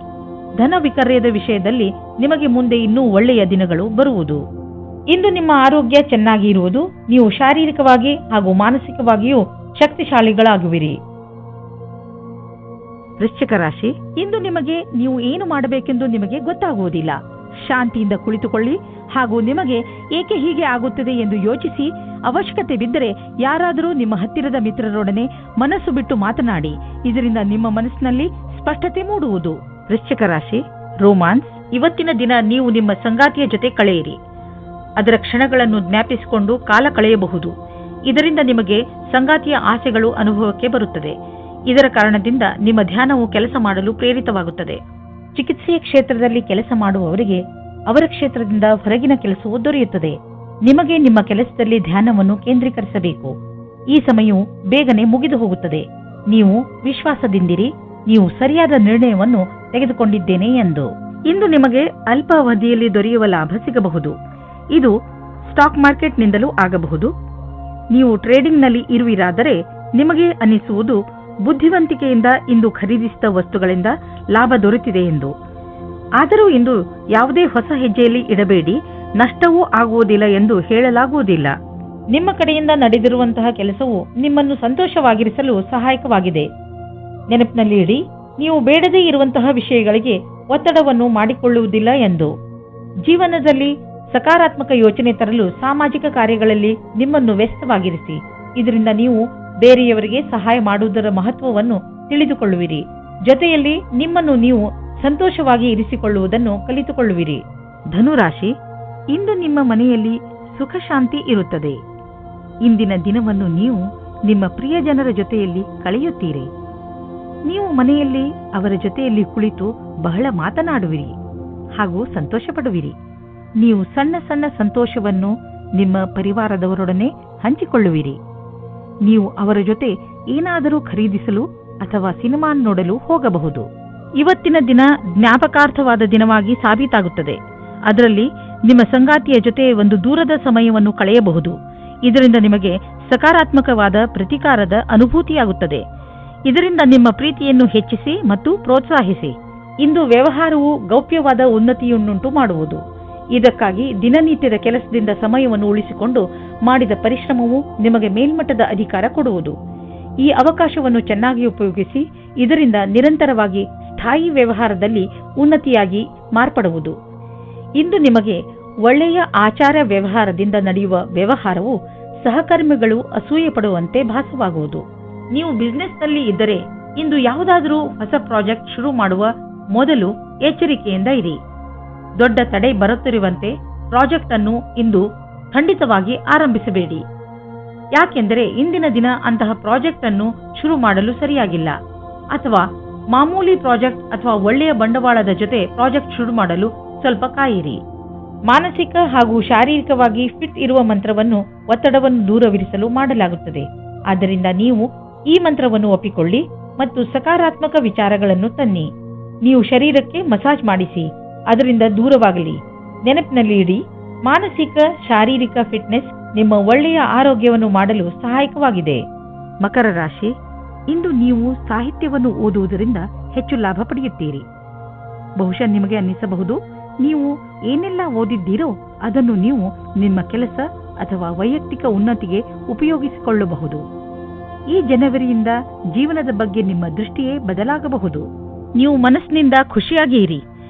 ಧನ ವಿಕರ್ಯದ ವಿಷಯದಲ್ಲಿ ನಿಮಗೆ ಮುಂದೆ ಇನ್ನೂ ಒಳ್ಳೆಯ ದಿನಗಳು ಬರುವುದು. ಇಂದು ನಿಮ್ಮ ಆರೋಗ್ಯ ಚೆನ್ನಾಗಿ ಇರುವುದು. ನೀವು ಶಾರೀರಿಕವಾಗಿ ಹಾಗೂ ಮಾನಸಿಕವಾಗಿಯೂ ಶಕ್ತಿಶಾಲಿಗಳಾಗುವಿರಿ. ವೃಶ್ಚಿಕ ರಾಶಿ, ಇಂದು ನಿಮಗೆ ನೀವು ಏನು ಮಾಡಬೇಕೆಂದು ನಿಮಗೆ ಗೊತ್ತಾಗುವುದಿಲ್ಲ. ಶಾಂತಿಯಿಂದ ಕುಳಿತುಕೊಳ್ಳಿ ಹಾಗೂ ನಿಮಗೆ ಏಕೆ ಹೀಗೆ ಆಗುತ್ತದೆ ಎಂದು ಯೋಚಿಸಿ, ಅವಶ್ಯಕತೆ ಬಿದ್ದರೆ ಯಾರಾದರೂ ನಿಮ್ಮ ಹತ್ತಿರದ ಮಿತ್ರರೊಡನೆ ಮನಸ್ಸು ಬಿಟ್ಟು ಮಾತನಾಡಿ. ಇದರಿಂದ ನಿಮ್ಮ ಮನಸ್ಸಿನಲ್ಲಿ ಸ್ಪಷ್ಟತೆ ಮೂಡುವುದು. ವೃಶ್ಚಿಕ ರಾಶಿ, ರೋಮಾನ್ಸ್. ಇವತ್ತಿನ ದಿನ ನೀವು ನಿಮ್ಮ ಸಂಗಾತಿಯ ಜೊತೆ ಕಳೆಯಿರಿ. ಅದರ ಕ್ಷಣಗಳನ್ನು ಜ್ಞಾಪಿಸಿಕೊಂಡು ಕಾಲ ಕಳೆಯಬಹುದು. ಇದರಿಂದ ನಿಮಗೆ ಸಂಗಾತಿಯ ಆಸೆಗಳು ಅನುಭವಕ್ಕೆ ಬರುತ್ತದೆ. ಇದರ ಕಾರಣದಿಂದ ನಿಮ್ಮ ಧ್ಯಾನವು ಕೆಲಸ ಮಾಡಲು ಪ್ರೇರಿತವಾಗುತ್ತದೆ. ಚಿಕಿತ್ಸೆಯ ಕ್ಷೇತ್ರದಲ್ಲಿ ಕೆಲಸ ಮಾಡುವವರಿಗೆ ಅವರ ಕ್ಷೇತ್ರದಿಂದ ಹೊರಗಿನ ಕೆಲಸವು ದೊರೆಯುತ್ತದೆ. ನಿಮಗೆ ನಿಮ್ಮ ಕೆಲಸದಲ್ಲಿ ಧ್ಯಾನವನ್ನು ಕೇಂದ್ರೀಕರಿಸಬೇಕು. ಈ ಸಮಯವು ಬೇಗನೆ ಮುಗಿದು ಹೋಗುತ್ತದೆ. ನೀವು ವಿಶ್ವಾಸದಿಂದಿರಿ. ನೀವು ಸರಿಯಾದ ನಿರ್ಣಯವನ್ನು ತೆಗೆದುಕೊಂಡಿದ್ದೇನೆ ಎಂದು. ಇಂದು ನಿಮಗೆ ಅಲ್ಪ ಅವಧಿಯಲ್ಲಿ ದೊರೆಯುವ ಲಾಭ ಸಿಗಬಹುದು. ಇದು ಸ್ಟಾಕ್ ಮಾರ್ಕೆಟ್ನಿಂದಲೂ ಆಗಬಹುದು. ನೀವು ಟ್ರೇಡಿಂಗ್ನಲ್ಲಿ ಇರುವಿರಾದರೆ ನಿಮಗೆ ಅನಿಸುವುದು ಬುದ್ಧಿವಂತಿಕೆಯಿಂದ ಇಂದು ಖರೀದಿಸಿದ ವಸ್ತುಗಳಿಂದ ಲಾಭ ದೊರೆತಿದೆ ಎಂದು. ಆದರೂ ಇಂದು ಯಾವುದೇ ಹೊಸ ಹೆಜ್ಜೆಯಲ್ಲಿ ಇಡಬೇಡಿ. ನಷ್ಟವೂ ಆಗುವುದಿಲ್ಲ ಎಂದು ಹೇಳಲಾಗುವುದಿಲ್ಲ. ನಿಮ್ಮ ಕಡೆಯಿಂದ ನಡೆದಿರುವಂತಹ ಕೆಲಸವು ನಿಮ್ಮನ್ನು ಸಂತೋಷವಾಗಿರಿಸಲು ಸಹಾಯಕವಾಗಿದೆ. ನೆನಪಿನಲ್ಲಿ ಇಡಿ, ನೀವು ಬೇಡದೇ ಇರುವಂತಹ ವಿಷಯಗಳಿಗೆ ಒತ್ತಡವನ್ನು ಮಾಡಿಕೊಳ್ಳುವುದಿಲ್ಲ ಎಂದು. ಜೀವನದಲ್ಲಿ ಸಕಾರಾತ್ಮಕ ಯೋಚನೆ ತರಲು ಸಾಮಾಜಿಕ ಕಾರ್ಯಗಳಲ್ಲಿ ನಿಮ್ಮನ್ನು ವ್ಯಸ್ತವಾಗಿರಿಸಿ. ಇದರಿಂದ ನೀವು ಬೇರೆಯವರಿಗೆ ಸಹಾಯ ಮಾಡುವುದರ ಮಹತ್ವವನ್ನು ತಿಳಿದುಕೊಳ್ಳುವಿರಿ. ಜೊತೆಯಲ್ಲಿ ನಿಮ್ಮನ್ನು ನೀವು ಸಂತೋಷವಾಗಿ ಇರಿಸಿಕೊಳ್ಳುವುದನ್ನು ಕಲಿತುಕೊಳ್ಳುವಿರಿ. ಧನುರಾಶಿ, ಇಂದು ನಿಮ್ಮ ಮನೆಯಲ್ಲಿ ಸುಖ ಶಾಂತಿ ಇರುತ್ತದೆ. ಇಂದಿನ ದಿನವನ್ನು ನೀವು ನಿಮ್ಮ ಪ್ರಿಯ ಜನರ ಜೊತೆಯಲ್ಲಿ ಕಳೆಯುತ್ತೀರಿ. ನೀವು ಮನೆಯಲ್ಲಿ ಅವರ ಜೊತೆಯಲ್ಲಿ ಕುಳಿತು ಬಹಳ ಮಾತನಾಡುವಿರಿ ಹಾಗೂ ಸಂತೋಷ ಪಡುವಿರಿ. ನೀವು ಸಣ್ಣ ಸಣ್ಣ ಸಂತೋಷವನ್ನು ನಿಮ್ಮ ಪರಿವಾರದವರೊಡನೆ ಹಂಚಿಕೊಳ್ಳುವಿರಿ. ನೀವು ಅವರ ಜೊತೆ ಏನಾದರೂ ಖರೀದಿಸಲು ಅಥವಾ ಸಿನಿಮಾ ನೋಡಲು ಹೋಗಬಹುದು. ಇವತ್ತಿನ ದಿನ ಜ್ಞಾಪಕಾರ್ಥವಾದ ದಿನವಾಗಿ ಸಾಬೀತಾಗುತ್ತದೆ. ಅದರಲ್ಲಿ ನಿಮ್ಮ ಸಂಗಾತಿಯ ಜೊತೆ ಒಂದು ದೂರದ ಸಮಯವನ್ನು ಕಳೆಯಬಹುದು. ಇದರಿಂದ ನಿಮಗೆ ಸಕಾರಾತ್ಮಕವಾದ ಪ್ರತಿಕಾರದ ಅನುಭೂತಿಯಾಗುತ್ತದೆ. ಇದರಿಂದ ನಿಮ್ಮ ಪ್ರೀತಿಯನ್ನು ಹೆಚ್ಚಿಸಿ ಮತ್ತು ಪ್ರೋತ್ಸಾಹಿಸಿ. ಇಂದು ವ್ಯವಹಾರವು ಗೌಪ್ಯವಾದ ಉನ್ನತಿಯನ್ನುಂಟು ಮಾಡುವುದು. ಇದಕ್ಕಾಗಿ ದಿನನಿತ್ಯದ ಕೆಲಸದಿಂದ ಸಮಯವನ್ನು ಉಳಿಸಿಕೊಂಡು ಮಾಡಿದ ಪರಿಶ್ರಮವು ನಿಮಗೆ ಮೇಲ್ಮಟ್ಟದ ಅಧಿಕಾರ ಕೊಡುವುದು. ಈ ಅವಕಾಶವನ್ನು ಚೆನ್ನಾಗಿ ಉಪಯೋಗಿಸಿ. ಇದರಿಂದ ನಿರಂತರವಾಗಿ ಸ್ಥಾಯಿ ವ್ಯವಹಾರದಲ್ಲಿ ಉನ್ನತಿಯಾಗಿ ಮಾರ್ಪಡುವುದು. ಇಂದು ನಿಮಗೆ ಒಳ್ಳೆಯ ಆಚಾರ ವ್ಯವಹಾರದಿಂದ ನಡೆಯುವ ವ್ಯವಹಾರವು ಸಹಕರ್ಮಿಗಳು ಅಸೂಯೆ ಪಡುವಂತೆ ಭಾಸವಾಗುವುದು. ನೀವು ಬಿಸಿನೆಸ್ನಲ್ಲಿ ಇದ್ದರೆ ಇಂದು ಯಾವುದಾದರೂ ಹೊಸ ಪ್ರಾಜೆಕ್ಟ್ ಶುರು ಮಾಡುವ ಮೊದಲು ಎಚ್ಚರಿಕೆಯಿಂದ ಇರಿ. ದೊಡ್ಡ ತಡೆ ಬರುತ್ತಿರುವಂತೆ ಪ್ರಾಜೆಕ್ಟ್ ಅನ್ನು ಇಂದು ಖಂಡಿತವಾಗಿ ಆರಂಭಿಸಬೇಡಿ. ಯಾಕೆಂದರೆ ಇಂದಿನ ದಿನ ಅಂತಹ ಪ್ರಾಜೆಕ್ಟ್ ಅನ್ನು ಶುರು ಮಾಡಲು ಸರಿಯಾಗಿಲ್ಲ. ಅಥವಾ ಮಾಮೂಲಿ ಪ್ರಾಜೆಕ್ಟ್ ಅಥವಾ ಒಳ್ಳೆಯ ಬಂಡವಾಳದ ಜೊತೆ ಪ್ರಾಜೆಕ್ಟ್ ಶುರು ಮಾಡಲು ಸ್ವಲ್ಪ ಕಾಯಿರಿ. ಮಾನಸಿಕ ಹಾಗೂ ಶಾರೀರಿಕವಾಗಿ ಫಿಟ್ ಇರುವ ಮಂತ್ರವನ್ನು ಒತ್ತಡವನ್ನು ದೂರವಿರಿಸಲು ಮಾಡಲಾಗುತ್ತದೆ. ಆದ್ದರಿಂದ ನೀವು ಈ ಮಂತ್ರವನ್ನು ಒಪ್ಪಿಕೊಳ್ಳಿ ಮತ್ತು ಸಕಾರಾತ್ಮಕ ವಿಚಾರಗಳನ್ನು ತನ್ನಿ. ನೀವು ಶರೀರಕ್ಕೆ ಮಸಾಜ್ ಮಾಡಿಸಿ, ಅದರಿಂದ ದೂರವಾಗಲಿ. ನೆನಪಿನಲ್ಲಿ ಇಡಿ, ಮಾನಸಿಕ ಶಾರೀರಿಕ ಫಿಟ್ನೆಸ್ ನಿಮ್ಮ ಒಳ್ಳೆಯ ಆರೋಗ್ಯವನ್ನು ಮಾಡಲು ಸಹಾಯಕವಾಗಿದೆ. ಮಕರ ರಾಶಿ, ಇಂದು ನೀವು ಸಾಹಿತ್ಯವನ್ನು ಓದುವುದರಿಂದ ಹೆಚ್ಚು ಲಾಭ ಪಡೆಯುತ್ತೀರಿ. ಬಹುಶಃ ನಿಮಗೆ ಅನ್ನಿಸಬಹುದು, ನೀವು ಏನೆಲ್ಲ ಓದಿದ್ದೀರೋ ಅದನ್ನು ನೀವು ನಿಮ್ಮ ಕೆಲಸ ಅಥವಾ ವೈಯಕ್ತಿಕ ಉನ್ನತಿಗೆ ಉಪಯೋಗಿಸಿಕೊಳ್ಳಬಹುದು. ಈ ಜನವರಿಯಿಂದ ಜೀವನದ ಬಗ್ಗೆ ನಿಮ್ಮ ದೃಷ್ಟಿಯೇ ಬದಲಾಗಬಹುದು. ನೀವು ಮನಸ್ಸಿನಿಂದ ಖುಷಿಯಾಗಿ ಇರಿ.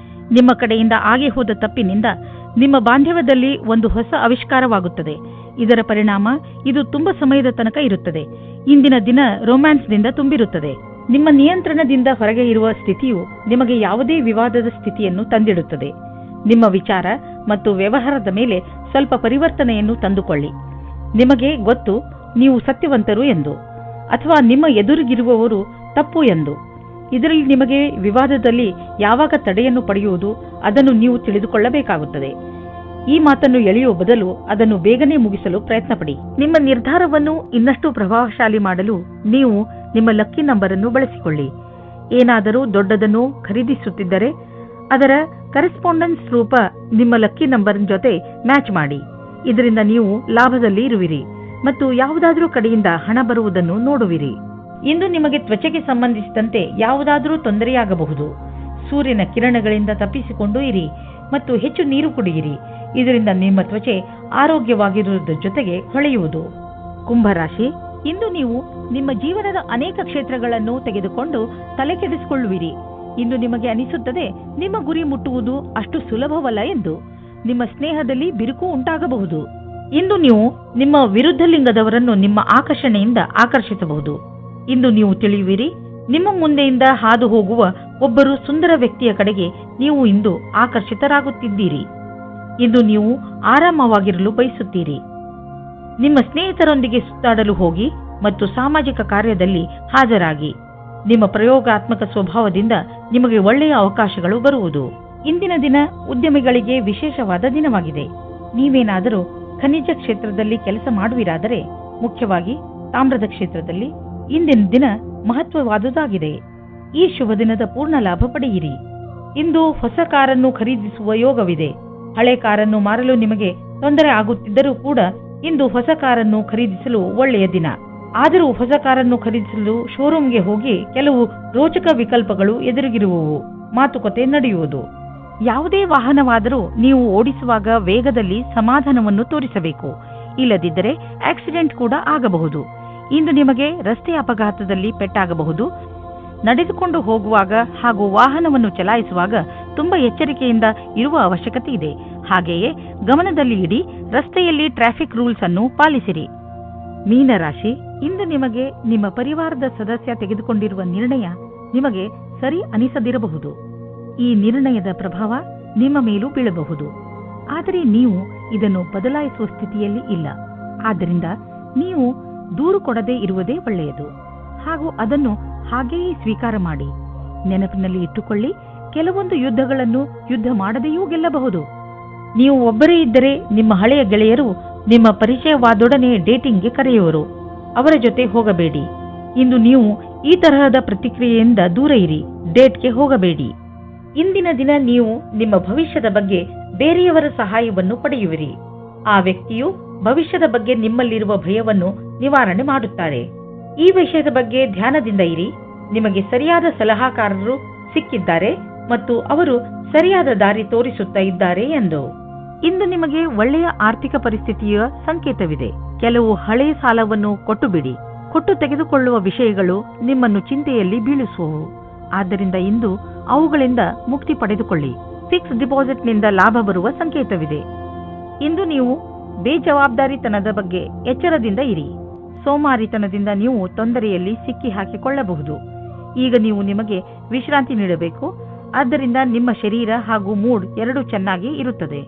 ನಿಮ್ಮ ಕಡೆಯಿಂದ ಆಗಿ ಹೋದ ತಪ್ಪಿನಿಂದ ನಿಮ್ಮ ಬಾಂಧವ್ಯದಲ್ಲಿ ಒಂದು ಹೊಸ ಆವಿಷ್ಕಾರವಾಗುತ್ತದೆ. ಇದರ ಪರಿಣಾಮ ಇದು ತುಂಬಾ ಸಮಯದ ತನಕ ಇರುತ್ತದೆ. ಇಂದಿನ ದಿನ ರೊಮ್ಯಾನ್ಸ್ನಿಂದ ತುಂಬಿರುತ್ತದೆ. ನಿಮ್ಮ ನಿಯಂತ್ರಣದಿಂದ ಹೊರಗೆ ಇರುವ ಸ್ಥಿತಿಯು ನಿಮಗೆ ಯಾವುದೇ ವಿವಾದದ ಸ್ಥಿತಿಯನ್ನು ತಂದಿಡುತ್ತದೆ. ನಿಮ್ಮ ವಿಚಾರ ಮತ್ತು ವ್ಯವಹಾರದ ಮೇಲೆ ಸ್ವಲ್ಪ ಪರಿವರ್ತನೆಯನ್ನು ತಂದುಕೊಳ್ಳಿ. ನಿಮಗೆ ಗೊತ್ತು ನೀವು ಸತ್ಯವಂತರು ಎಂದು, ಅಥವಾ ನಿಮ್ಮ ಎದುರಿಗಿರುವವರು ತಪ್ಪು ಎಂದು. ಇದರಲ್ಲಿ ನಿಮಗೆ ವಿವಾದದಲ್ಲಿ ಯಾವಾಗ ತಡೆಯನ್ನು ಪಡೆಯುವುದು ಅದನ್ನು ನೀವು ತಿಳಿದುಕೊಳ್ಳಬೇಕಾಗುತ್ತದೆ. ಈ ಮಾತನ್ನು ಎಳೆಯುವ ಬದಲು ಅದನ್ನು ಬೇಗನೆ ಮುಗಿಸಲು ಪ್ರಯತ್ನಪಡಿ. ನಿಮ್ಮ ನಿರ್ಧಾರವನ್ನು ಇನ್ನಷ್ಟು ಪ್ರಭಾವಶಾಲಿ ಮಾಡಲು ನೀವು ನಿಮ್ಮ ಲಕ್ಕಿ ನಂಬರ್ ಅನ್ನು ಬಳಸಿಕೊಳ್ಳಿ. ಏನಾದರೂ ದೊಡ್ಡದನ್ನು ಖರೀದಿಸುತ್ತಿದ್ದರೆ ಅದರ ಕರೆಸ್ಪಾಂಡೆನ್ಸ್ ರೂಪ ನಿಮ್ಮ ಲಕ್ಕಿ ನಂಬರ್ ಜೊತೆ ಮ್ಯಾಚ್ ಮಾಡಿ. ಇದರಿಂದ ನೀವು ಲಾಭದಲ್ಲಿ ಇರುವಿರಿ ಮತ್ತು ಯಾವುದಾದರೂ ಕಡೆಯಿಂದ ಹಣ ಬರುವುದನ್ನು ನೋಡುವಿರಿ. ಇಂದು ನಿಮಗೆ ತ್ವಚೆಗೆ ಸಂಬಂಧಿಸಿದಂತೆ ಯಾವುದಾದರೂ ತೊಂದರೆಯಾಗಬಹುದು. ಸೂರ್ಯನ ಕಿರಣಗಳಿಂದ ತಪ್ಪಿಸಿಕೊಂಡು ಇರಿ ಮತ್ತು ಹೆಚ್ಚು ನೀರು ಕುಡಿಯಿರಿ. ಇದರಿಂದ ನಿಮ್ಮ ತ್ವಚೆ ಆರೋಗ್ಯವಾಗಿರುವುದರ ಜೊತೆಗೆ ಹೊಳೆಯುವುದು. ಕುಂಭರಾಶಿ, ಇಂದು ನೀವು ನಿಮ್ಮ ಜೀವನದ ಅನೇಕ ಕ್ಷೇತ್ರಗಳನ್ನು ತೆಗೆದುಕೊಂಡು ತಲೆ ಕೆಡಿಸಿಕೊಳ್ಳುವಿರಿ. ಇಂದು ನಿಮಗೆ ಅನಿಸುತ್ತದೆ ನಿಮ್ಮ ಗುರಿ ಮುಟ್ಟುವುದು ಅಷ್ಟು ಸುಲಭವಲ್ಲ ಎಂದು. ನಿಮ್ಮ ಸ್ನೇಹದಲ್ಲಿ ಬಿರುಕು ಉಂಟಾಗಬಹುದು. ಇಂದು ನೀವು ನಿಮ್ಮ ವಿರುದ್ಧ ಲಿಂಗದವರನ್ನು ನಿಮ್ಮ ಆಕರ್ಷಣೆಯಿಂದ ಆಕರ್ಷಿಸಬಹುದು. ಇಂದು ನೀವು ತಿಳಿಯುವಿರಿ, ನಿಮ್ಮ ಮುಂದೆಯಿಂದ ಹಾದು ಹೋಗುವ ಒಬ್ಬರು ಸುಂದರ ವ್ಯಕ್ತಿಯ ಕಡೆಗೆ ನೀವು ಇಂದು ಆಕರ್ಷಿತರಾಗುತ್ತಿದ್ದೀರಿ. ಇಂದು ನೀವು ಆರಾಮವಾಗಿರಲು ಬಯಸುತ್ತೀರಿ. ನಿಮ್ಮ ಸ್ನೇಹಿತರೊಂದಿಗೆ ಸುತ್ತಾಡಲು ಹೋಗಿ ಮತ್ತು ಸಾಮಾಜಿಕ ಕಾರ್ಯದಲ್ಲಿ ಹಾಜರಾಗಿ. ನಿಮ್ಮ ಪ್ರಯೋಗಾತ್ಮಕ ಸ್ವಭಾವದಿಂದ ನಿಮಗೆ ಒಳ್ಳೆಯ ಅವಕಾಶಗಳು ಬರುವುದು. ಇಂದಿನ ದಿನ ಉದ್ಯಮಿಗಳಿಗೆ ವಿಶೇಷವಾದ ದಿನವಾಗಿದೆ. ನೀವೇನಾದರೂ ಖನಿಜ ಕ್ಷೇತ್ರದಲ್ಲಿ ಕೆಲಸ ಮಾಡುವಿರಾದರೆ, ಮುಖ್ಯವಾಗಿ ತಾಮ್ರದ ಕ್ಷೇತ್ರದಲ್ಲಿ, ಇಂದಿನ ದಿನ ಮಹತ್ವವಾದುದಾಗಿದೆ. ಈ ಶುಭ ದಿನದ ಪೂರ್ಣ ಲಾಭ ಪಡೆಯಿರಿ. ಇಂದು ಹೊಸ ಕಾರನ್ನು ಖರೀದಿಸುವ ಯೋಗವಿದೆ. ಹಳೆ ಕಾರನ್ನು ಮಾರಲು ನಿಮಗೆ ತೊಂದರೆ ಆಗುತ್ತಿದ್ದರೂ ಕೂಡ ಇಂದು ಹೊಸ ಕಾರನ್ನು ಖರೀದಿಸಲು ಒಳ್ಳೆಯ ದಿನ. ಆದರೂ ಹೊಸ ಕಾರನ್ನು ಖರೀದಿಸಲು ಶೋರೂಮ್ಗೆ ಹೋಗಿ ಕೆಲವು ರೋಚಕ ವಿಕಲ್ಪಗಳು ಎದುರಿಗಿರುವವು. ಮಾತುಕತೆ ನಡೆಯುವುದು. ಯಾವುದೇ ವಾಹನವಾದರೂ ನೀವು ಓಡಿಸುವಾಗ ವೇಗದಲ್ಲಿ ಸಮಾಧಾನವನ್ನು ತೋರಿಸಬೇಕು. ಇಲ್ಲದಿದ್ದರೆ ಆಕ್ಸಿಡೆಂಟ್ ಕೂಡ ಆಗಬಹುದು. ಇಂದು ನಿಮಗೆ ರಸ್ತೆ ಅಪಘಾತದಲ್ಲಿ ಪೆಟ್ಟಾಗಬಹುದು. ನಡೆದುಕೊಂಡು ಹೋಗುವಾಗ ಹಾಗೂ ವಾಹನವನ್ನು ಚಲಾಯಿಸುವಾಗ ತುಂಬಾ ಎಚ್ಚರಿಕೆಯಿಂದ ಇರುವ ಅವಶ್ಯಕತೆ ಇದೆ. ಹಾಗೆಯೇ ಗಮನದಲ್ಲಿ ಇಡಿ, ರಸ್ತೆಯಲ್ಲಿ ಟ್ರಾಫಿಕ್ ರೂಲ್ಸ್ ಅನ್ನು ಪಾಲಿಸಿರಿ. ಮೀನರಾಶಿ, ಇಂದು ನಿಮಗೆ ನಿಮ್ಮ ಪರಿವಾರದ ಸದಸ್ಯ ತೆಗೆದುಕೊಂಡಿರುವ ನಿರ್ಣಯ ನಿಮಗೆ ಸರಿ ಅನಿಸದಿರಬಹುದು. ಈ ನಿರ್ಣಯದ ಪ್ರಭಾವ ನಿಮ್ಮ ಮೇಲೂ ಬೀಳಬಹುದು. ಆದರೆ ನೀವು ಇದನ್ನು ಬದಲಾಯಿಸುವ ಸ್ಥಿತಿಯಲ್ಲಿ ಇಲ್ಲ. ಆದ್ದರಿಂದ ನೀವು ದೂರು ಕೊಡದೇ ಇರುವುದೇ ಒಳ್ಳೆಯದು ಹಾಗೂ ಅದನ್ನು ಹಾಗೆಯೇ ಸ್ವೀಕಾರ ಮಾಡಿ. ನೆನಪಿನಲ್ಲಿ ಇಟ್ಟುಕೊಳ್ಳಿ, ಕೆಲವೊಂದು ಯುದ್ಧಗಳನ್ನು ಯುದ್ಧ ಮಾಡದೆಯೂ ಗೆಲ್ಲಬಹುದು. ನೀವು ಒಬ್ಬರೇ ಇದ್ದರೆ ನಿಮ್ಮ ಹಳೆಯ ಗೆಳೆಯರು ನಿಮ್ಮ ಪರಿಚಯವಾದೊಡನೆ ಡೇಟಿಂಗ್ಗೆ ಕರೆಯುವರು. ಅವರ ಜೊತೆ ಹೋಗಬೇಡಿ. ಇಂದು ನೀವು ಈ ತರಹದ ಪ್ರತಿಕ್ರಿಯೆಯಿಂದ ದೂರ ಇರಿ. ಡೇಟ್ಗೆ ಹೋಗಬೇಡಿ. ಇಂದಿನ ದಿನ ನೀವು ನಿಮ್ಮ ಭವಿಷ್ಯದ ಬಗ್ಗೆ ಬೇರೆಯವರ ಸಹಾಯವನ್ನು ಪಡೆಯುವಿರಿ. ಆ ವ್ಯಕ್ತಿಯು ಭವಿಷ್ಯದ ಬಗ್ಗೆ ನಿಮ್ಮಲ್ಲಿರುವ ಭಯವನ್ನು ನಿವಾರಣೆ ಮಾಡುತ್ತಾರೆ. ಈ ವಿಷಯದ ಬಗ್ಗೆ ಧ್ಯಾನದಿಂದ ಇರಿ. ನಿಮಗೆ ಸರಿಯಾದ ಸಲಹಾಕಾರರು ಸಿಕ್ಕಿದ್ದಾರೆ ಮತ್ತು ಅವರು ಸರಿಯಾದ ದಾರಿ ತೋರಿಸುತ್ತಾ ಇದ್ದಾರೆ ಎಂದು. ಇಂದು ನಿಮಗೆ ಒಳ್ಳೆಯ ಆರ್ಥಿಕ ಪರಿಸ್ಥಿತಿಯ ಸಂಕೇತವಿದೆ. ಕೆಲವು ಹಳೆಯ ಸಾಲವನ್ನು ಕೊಟ್ಟು ಬಿಡಿ. ಕೊಟ್ಟು ತೆಗೆದುಕೊಳ್ಳುವ ವಿಷಯಗಳು ನಿಮ್ಮನ್ನು ಚಿಂತೆಯಲ್ಲಿ ಬೀಳಿಸುವವು. ಆದ್ದರಿಂದ ಇಂದು ಅವುಗಳಿಂದ ಮುಕ್ತಿ ಪಡೆದುಕೊಳ್ಳಿ. ಫಿಕ್ಸ್ ಡಿಪಾಸಿಟ್ನಿಂದ ಲಾಭ ಬರುವ ಸಂಕೇತವಿದೆ. ಇಂದು ನೀವು ಬೇಜವಾಬ್ದಾರಿತನದ ಬಗ್ಗೆ ಎಚ್ಚರದಿಂದ ಇರಿ. ಸೋಮಾರಿತನದಿಂದ ನೀವು ತೊಂದರೆಯಲ್ಲಿ ಸಿಕ್ಕಿ ಹಾಕಿಕೊಳ್ಳಬಹುದು. ಈಗ ನೀವು ನಿಮಗೆ ವಿಶ್ರಾಂತಿ ನೀಡಬೇಕು. ಆದ್ದರಿಂದ ನಿಮ್ಮ ಶರೀರ ಹಾಗೂ ಮೂಡ್ ಎರಡೂ ಚೆನ್ನಾಗಿ ಇರುತ್ತದೆ.